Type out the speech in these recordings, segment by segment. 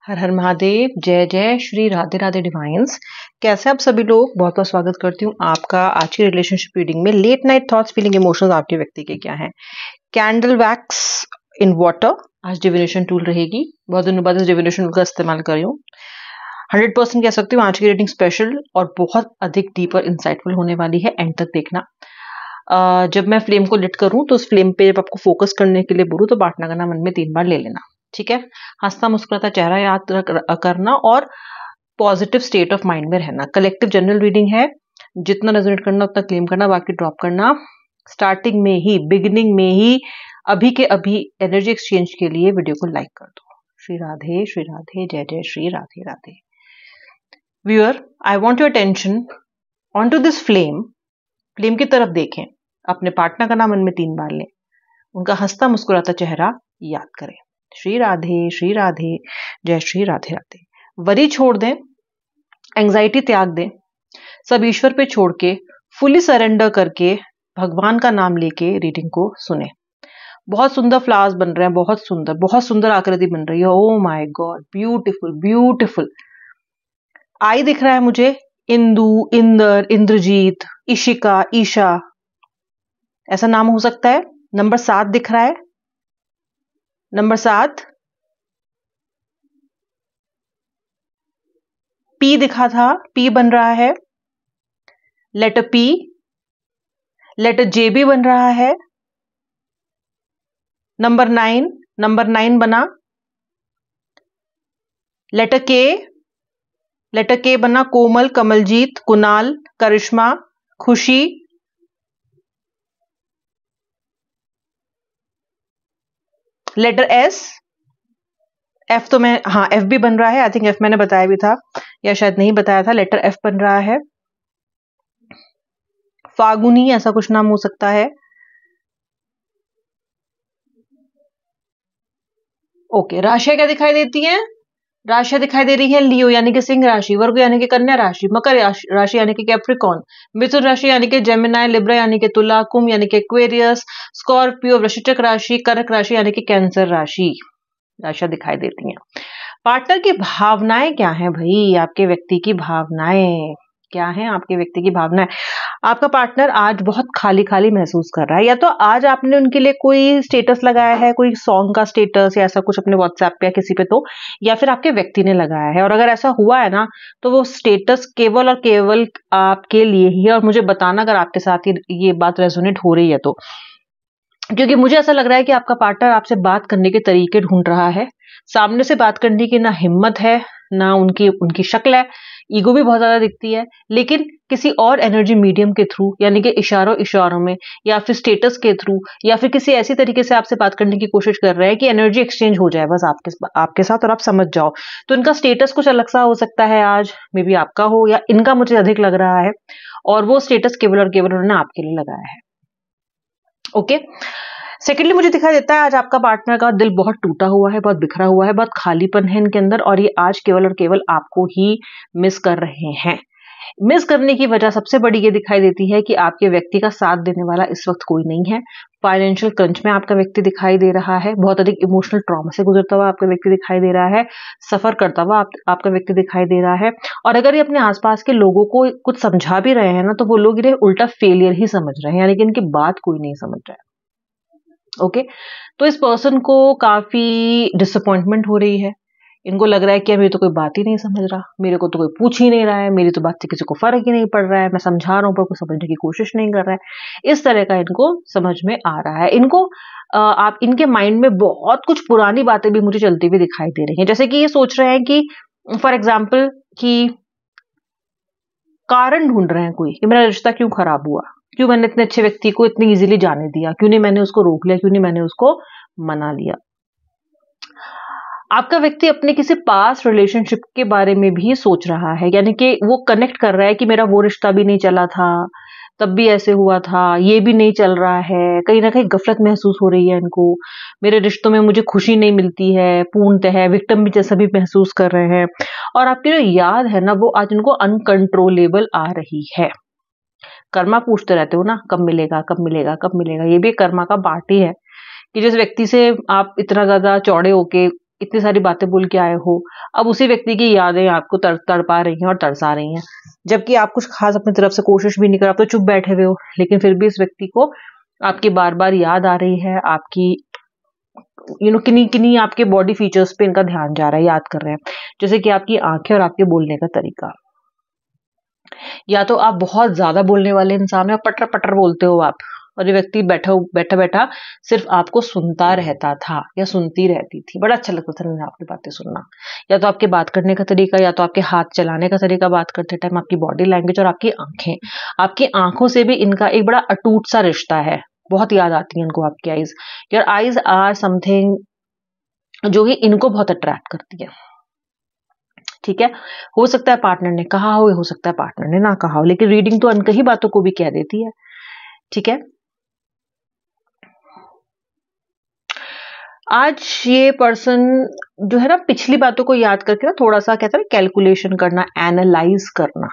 हर हर महादेव, जय जय श्री राधे राधे डिवाइन्स। कैसे आप सभी लोग? बहुत बहुत स्वागत करती हूँ आपका आज की रिलेशनशिप रीडिंग में। Late night thoughts, feeling, emotions आपके व्यक्ति के क्या हैं? कैंडल वैक्स इन वाटर आज डिविनेशन टूल रहेगी। बहुत दिनों बाद इस डिविनेशन टूल का इस्तेमाल कर रही हूँ। 100% कह सकती हूँ आज की रीडिंग स्पेशल और बहुत अधिक डीपर इंसाइटफुल होने वाली है। एंड तक देखना। जब मैं फ्लेम को लिट करूँ तो उस फ्लेम पे जब आपको फोकस करने के लिए बोलूँ तो बांटना करना मन में 3 बार ले लेना, ठीक है? हंसता मुस्कुराता चेहरा याद करना और पॉजिटिव स्टेट ऑफ माइंड में रहना। कलेक्टिव जनरल रीडिंग है, जितना रेजोनेट करना उतना क्लेम करना, बाकी ड्रॉप करना। स्टार्टिंग में ही, बिगिनिंग में ही, अभी के अभी एनर्जी एक्सचेंज के लिए वीडियो को लाइक कर दो। श्री राधे, जय जय Shri Radhe Radhe. Viewer, I want your attention on to this flame. Flame की तरफ देखें, अपने पार्टनर का नाम मन में 3 बार लें, उनका हंसता मुस्कुराता चेहरा याद करें। श्री राधे, जय श्री राधे राधे। वरी छोड़ दें, एंजाइटी त्याग दें, सब ईश्वर पे छोड़ के फुली सरेंडर करके भगवान का नाम लेके रीडिंग को सुने। बहुत सुंदर फ्लावर्स बन रहे हैं, बहुत सुंदर आकृति बन रही है। Oh my God, beautiful beautiful. Eye दिख रहा है मुझे, इंदु, इंदर, इंद्रजीत, इशिका, ईशा, ऐसा नाम हो सकता है। नंबर 7 दिख रहा है, नंबर 7। पी दिखा था, पी बन रहा है। लेटर पी, लेटर जे भी बन रहा है। नंबर 9 बना। लेटर के बना। कोमल, कमलजीत, कुणाल, करिश्मा, खुशी, लेटर एस। एफ तो मैं, हाँ एफ भी बन रहा है। आई थिंक एफ मैंने बताया भी था या शायद नहीं बताया था। लेटर एफ बन रहा है। फागुनी, ऐसा कुछ नाम हो सकता है। ओके, राशियां क्या दिखाई देती हैं? राशियां दिखाई दे रही है लियो यानी कि सिंह राशि, वर्ग यानी कि कन्या राशि, मकर राशि यानी कि कैप्रिकॉर्न, मिथुन राशि यानी कि जेमिनाई, लिब्रा यानी कि तुला, कुंभ यानी कि एक्वेरियस, स्कॉर्पियो, वृश्चिक राशि, कर्क राशि यानी कि कैंसर राशि। राशियां दिखाई देती हैं। पार्टनर की भावनाएं क्या हैं भाई? आपके व्यक्ति की भावनाएं क्या हैं? आपके व्यक्ति की भावनाएं, आपका पार्टनर आज बहुत खाली खाली महसूस कर रहा है। या तो आज आपने उनके लिए कोई स्टेटस लगाया है, कोई सॉन्ग का स्टेटस या ऐसा कुछ अपने व्हाट्सएप पे या किसी पे, तो या फिर आपके व्यक्ति ने लगाया है। और अगर ऐसा हुआ है ना, तो वो स्टेटस केवल और केवल आपके लिए ही है। और मुझे बताना अगर आपके साथ ये बात रेजोनेट हो रही है तो, क्योंकि मुझे ऐसा लग रहा है कि आपका पार्टनर आपसे बात करने के तरीके ढूंढ रहा है। सामने से बात करने की ना हिम्मत है, ना उनकी शक्ल है। ईगो भी बहुत ज्यादा दिखती है, लेकिन किसी और एनर्जी मीडियम के थ्रू, यानी कि इशारों में, या फिर स्टेटस के थ्रू, या फिर किसी ऐसी तरीके से आपसे बात करने की कोशिश कर रहे हैं कि एनर्जी एक्सचेंज हो जाए बस आपके साथ और आप समझ जाओ। तो इनका स्टेटस कुछ अलग सा हो सकता है आज, मे बी आपका हो या इनका, मुझे अधिक लग रहा है। और वो स्टेटस केवल और केवल उन्होंने आपके लिए लगाया है। ओके। सेकेंडली, मुझे दिखाई देता है आज आपका पार्टनर का दिल बहुत टूटा हुआ है, बहुत बिखरा हुआ है, बहुत खालीपन है इनके अंदर, और ये आज केवल और केवल आपको ही मिस कर रहे हैं। मिस करने की वजह सबसे बड़ी ये दिखाई देती है कि आपके व्यक्ति का साथ देने वाला इस वक्त कोई नहीं है। फाइनेंशियल क्रंच में आपका व्यक्ति दिखाई दे रहा है। बहुत अधिक इमोशनल ट्रॉमा से गुजरता हुआ आपका व्यक्ति दिखाई दे रहा है। सफर करता हुआ आपका व्यक्ति दिखाई दे रहा है। और अगर ये अपने आसपास के लोगों को कुछ समझा भी रहे हैं ना, तो वो लोग इन्हें उल्टा फेलियर ही समझ रहे हैं, यानी कि इनकी बात कोई नहीं समझ रहा है। ओके। तो इस पर्सन को काफी डिसअपॉइंटमेंट हो रही है। इनको लग रहा है कि मेरी तो कोई बात ही नहीं समझ रहा, मेरे को तो कोई पूछ ही नहीं रहा है, मेरी तो बात से किसी को फर्क ही नहीं पड़ रहा है, मैं समझा रहा हूं पर कोई समझने की कोशिश नहीं कर रहा है। इस तरह का इनको समझ में आ रहा है। इनको आप इनके माइंड में बहुत कुछ पुरानी बातें भी मुझे चलती हुई दिखाई दे रही हैं। जैसे कि ये सोच रहे हैं कि फॉर एग्जाम्पल कि कारण ढूंढ रहे हैं कोई कि मेरा रिश्ता क्यों खराब हुआ, क्यों मैंने इतने अच्छे व्यक्ति को इतनी इजीली जाने दिया, क्यों नहीं मैंने उसको रोक लिया, क्यों नहीं मैंने उसको मना लिया। आपका व्यक्ति अपने किसी पास्ट रिलेशनशिप के बारे में भी सोच रहा है, यानी कि वो कनेक्ट कर रहा है कि मेरा वो रिश्ता भी नहीं चला था, तब भी ऐसे हुआ था, ये भी नहीं चल रहा है। कहीं ना कहीं गफलत महसूस हो रही है इनको, मेरे रिश्तों में मुझे खुशी नहीं मिलती है, पूर्णतः विक्टिम भी जैसा भी महसूस कर रहे हैं। और आपकी जो याद है ना, वो आज इनको अनकंट्रोलेबल आ रही है। कर्मा पूछते रहते हो ना, कब मिलेगा कब मिलेगा कब मिलेगा। ये भी कर्मा का पार्ट ही है कि जिस व्यक्ति से आप इतना ज्यादा चौड़े होके इतनी सारी बातें बोल के आए हो, अब उसी व्यक्ति की यादें आपको तड़पा रही हैं और तरसा रही हैं, जबकि आप कुछ खास अपनी तरफ से कोशिश भी नहीं कर, आप तो चुप बैठे हुए हो, लेकिन फिर भी इस व्यक्ति को आपकी बार बार याद आ रही है, आपकी किन्हीं किन्हीं आपके बॉडी फीचर्स पे इनका ध्यान जा रहा है, याद कर रहे हैं, जैसे कि आपकी आंखें और आपके बोलने का तरीका। या तो आप बहुत ज्यादा बोलने वाले इंसान हो, पटर पटर बोलते हो आप, और ये व्यक्ति बैठा बैठा बैठा सिर्फ आपको सुनता रहता था या सुनती रहती थी, बड़ा अच्छा लगता था मुझे आपकी बातें सुनना। या तो आपके बात करने का तरीका, या तो आपके हाथ चलाने का तरीका बात करते टाइम, आपकी बॉडी लैंग्वेज और आपकी आंखें, आपकी आंखों से भी इनका एक बड़ा अटूट सा रिश्ता है, बहुत याद आती है इनको आपकी eyes. Your eyes are something जो कि इनको बहुत अट्रैक्ट करती है। ठीक है, हो सकता है पार्टनर ने कहा हो सकता है पार्टनर ने ना कहा हो, लेकिन रीडिंग तो अनकही बातों को भी कह देती है। ठीक है, आज ये पर्सन जो है ना, पिछली बातों को याद करके ना थोड़ा सा कहते हैं कैलकुलेशन करना, एनालाइज करना,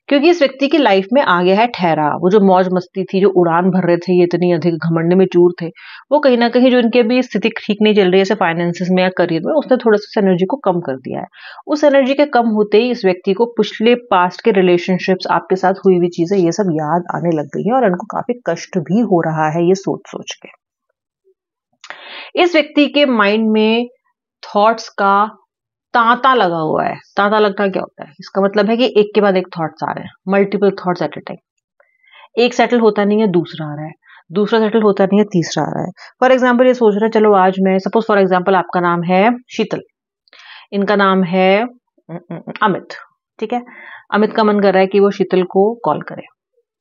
क्योंकि इस व्यक्ति की लाइफ में आ गया है ठहरा। वो जो मौज मस्ती थी, जो उड़ान भर रहे थे, ये इतनी अधिक घमंड में चूर थे, वो कहीं ना कहीं जो इनके भी स्थिति ठीक नहीं चल रही है, जैसे फाइनेंसिस में या करियर में, उसने थोड़ा सा एनर्जी को कम कर दिया है। उस एनर्जी के कम होते ही इस व्यक्ति को पिछले पास्ट के रिलेशनशिप्स, आपके साथ हुई हुई चीजें, ये सब याद आने लग गई है, और इनको काफी कष्ट भी हो रहा है ये सोच सोच के। इस व्यक्ति के माइंड में थॉट्स का तांता लगा हुआ है। तांता लगना क्या होता है? इसका मतलब है कि एक के बाद एक थॉट्स आ रहे हैं, multiple thoughts at a time. एक सेटल होता नहीं है, दूसरा आ रहा है, दूसरा सेटल होता नहीं है, तीसरा आ रहा है। फॉर एग्जाम्पल ये सोच रहे हैं, चलो आज मैं, सपोज फॉर एग्जाम्पल आपका नाम है शीतल, इनका नाम है अमित। ठीक है, अमित का मन कर रहा है कि वो शीतल को कॉल करे।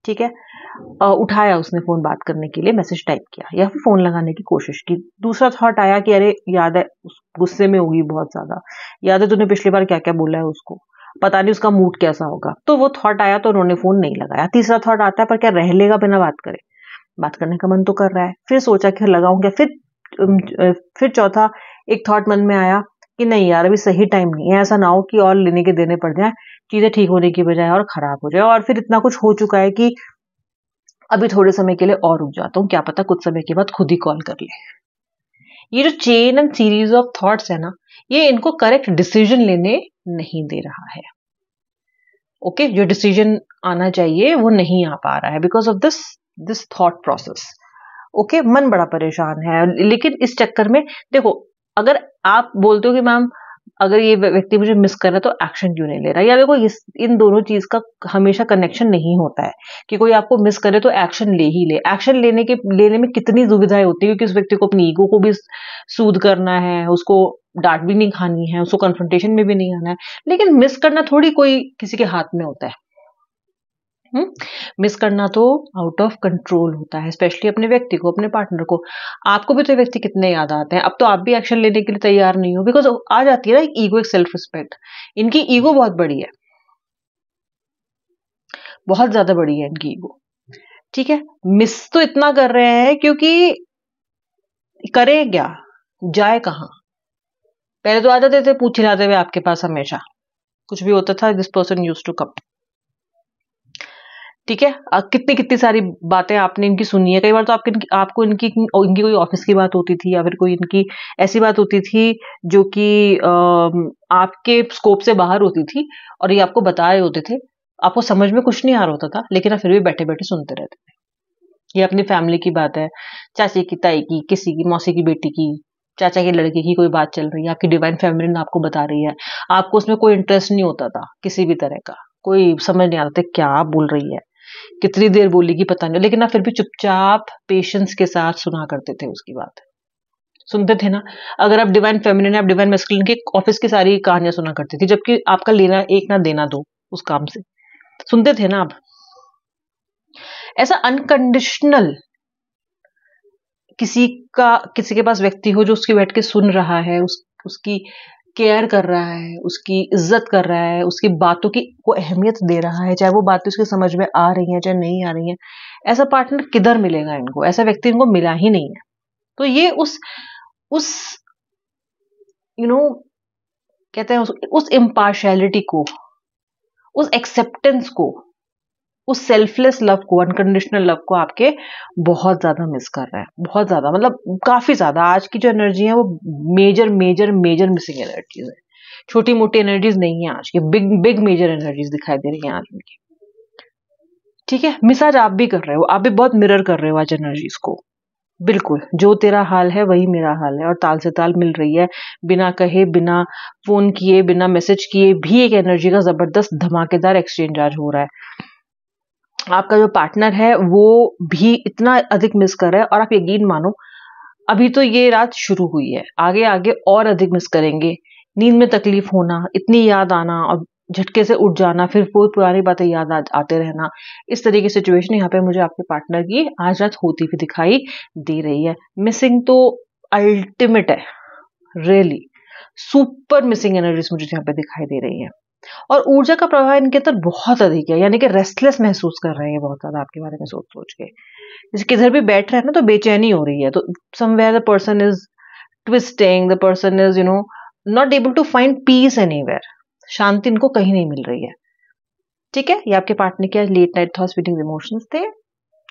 ठीक है, उठाया उसने फोन बात करने के लिए, मैसेज टाइप किया या फिर फोन लगाने की कोशिश की। दूसरा थॉट आया कि अरे याद है, गुस्से में होगी बहुत ज्यादा, याद है तूने पिछली बार क्या क्या बोला है उसको, पता नहीं उसका मूड कैसा होगा, तो वो थॉट आया तो उन्होंने फोन नहीं लगाया। तीसरा थॉट आता है, पर क्या रह लेगा बिना बात करे, बात करने का मन तो कर रहा है। फिर सोचा कि लगाऊं क्या, फिर चौथा एक थॉट मन में आया कि नहीं यार, अभी सही टाइम नहीं है, ऐसा ना हो कि और लेने के देने पड़ जाए, चीजें ठीक होने की बजाय और खराब हो जाए, और फिर इतना कुछ हो चुका है कि अभी थोड़े समय के लिए और रुक जाता हूँ, क्या पता कुछ समय के बाद खुद ही कॉल कर ले। ये जो chain and series of thoughts है ना, ये इनको करेक्ट डिसीजन लेने नहीं दे रहा है। ओके, जो डिसीजन आना चाहिए वो नहीं आ पा रहा है because of this thought process. Okay, मन बड़ा परेशान है, लेकिन इस चक्कर में देखो, अगर आप बोलते हो कि मैम अगर ये व्यक्ति मुझे मिस कर रहा है तो एक्शन क्यों नहीं ले रहा, या देखो इन दोनों चीज का हमेशा कनेक्शन नहीं होता है कि कोई आपको मिस करे तो एक्शन ले ही ले। एक्शन लेने में कितनी दुविधाएं होती है, क्योंकि उस व्यक्ति को अपनी ईगो को भी सूद करना है, उसको डांट भी नहीं खानी है, उसको कन्फ्रंटेशन में भी नहीं आना है, लेकिन मिस करना थोड़ी कोई किसी के हाथ में होता है। मिस करना तो आउट ऑफ कंट्रोल होता है, स्पेशली अपने व्यक्ति को, अपने पार्टनर को। आपको भी तो व्यक्ति कितने याद आते हैं, अब तो आप भी एक्शन लेने के लिए तैयार नहीं हो, बिकॉज आ जाती है ना एक ईगो, एक सेल्फ रिस्पेक्ट। इनकी ईगो बहुत बड़ी है, बहुत ज्यादा बड़ी है इनकी ईगो। ठीक है, मिस तो इतना कर रहे हैं क्योंकि करें क्या, जाए कहां। पहले तो आ जाते थे पूछ हिलाते हुए आपके पास, हमेशा कुछ भी होता था, this person used to come. ठीक है, कितनी कितनी सारी बातें आपने इनकी सुनी है। कई बार तो आपको इनकी कोई ऑफिस की बात होती थी, या फिर कोई इनकी ऐसी बात होती थी जो कि आपके स्कोप से बाहर होती थी, और ये आपको बता रहे होते थे, आपको समझ में कुछ नहीं आ रहा होता था, लेकिन आप फिर भी बैठे बैठे सुनते रहते थे। ये अपनी फैमिली की बात है, चाची की, ताई की, किसी की, मौसी की बेटी की, चाचा के लड़के की कोई बात चल रही है, आपकी डिवाइन फैमिली ने आपको बता रही है, आपको उसमें कोई इंटरेस्ट नहीं होता था किसी भी तरह का, कोई समझ नहीं आता क्या बोल रही है, कितनी देर बोलेगी पता नहीं, लेकिन आप फिर भी चुपचाप पेशेंस के साथ सुना करते थे, उसकी बात सुनते थे ना। अगर आप डिवाइन फेमिनिन, आप डिवाइन मैस्कुलिन की ऑफिस की सारी कहानियां सुना करते थे, जबकि आपका लेना एक ना देना दो उस काम से, सुनते थे ना आप। ऐसा अनकंडीशनल किसी के पास व्यक्ति हो जो उसकी बैठ के सुन रहा है, उसकी केयर कर रहा है, उसकी इज्जत कर रहा है, उसकी बातों की को अहमियत दे रहा है, चाहे वो बातें उसके समझ में आ रही हैं चाहे नहीं आ रही हैं, ऐसा पार्टनर किधर मिलेगा इनको, ऐसा व्यक्ति इनको मिला ही नहीं है। तो ये उस यू नो कहते हैं उस इम्पार्शियलिटी को, उस एक्सेप्टेंस को, उस सेल्फलेस लव को, अनकंडीशनल लव को आपके बहुत ज्यादा मिस कर रहा है, बहुत ज्यादा, मतलब काफी ज्यादा। आज की जो एनर्जी है वो major major major missing energies है, छोटी मोटी एनर्जीज नहीं है आज की, बिग बिग मेजर एनर्जीज दिखाई दे रही है आज उनकी। ठीक है, मिस आज आप भी कर रहे हो, आप भी बहुत मिरर कर रहे हो आज एनर्जीज को। बिल्कुल, जो तेरा हाल है वही मेरा हाल है, और ताल से ताल मिल रही है, बिना कहे, बिना फोन किए, बिना मैसेज किए भी एक एनर्जी का जबरदस्त धमाकेदार एक्सचेंज आज हो रहा है। आपका जो पार्टनर है वो भी इतना अधिक मिस कर रहा है, और आप यकीन मानो अभी तो ये रात शुरू हुई है, आगे आगे और अधिक मिस करेंगे। नींद में तकलीफ होना, इतनी याद आना और झटके से उठ जाना, फिर वो पुरानी बातें याद आते रहना, इस तरह की सिचुएशन यहाँ पे मुझे आपके पार्टनर की आज रात होती हुई दिखाई दे रही है। मिसिंग तो अल्टीमेट है, रियली सुपर मिसिंग एनर्जीज मुझे यहाँ पे दिखाई दे रही है। और ऊर्जा का प्रवाह इनके अंदर बहुत अधिक है, यानी कि रेस्टलेस महसूस कर रहे हैं बहुत ज्यादा आपके बारे में सोच सोच के। जैसे किधर भी बैठ रहे हैं ना तो बेचैनी हो रही है, तो somewhere the person is twisting, the person is not able to find peace anywhere, शांति इनको कहीं नहीं मिल रही है। ठीक है, ये आपके पार्टनर के late night thoughts feelings emotions थे।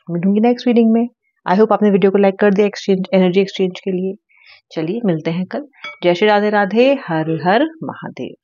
मिलूंगी नेक्स्ट रीडिंग में। आई होप आपने वीडियो को लाइक कर दिया एक्सचेंज, एनर्जी एक्सचेंज के लिए। चलिए मिलते हैं कल। जय श्री राधे राधे, हर हर महादेव।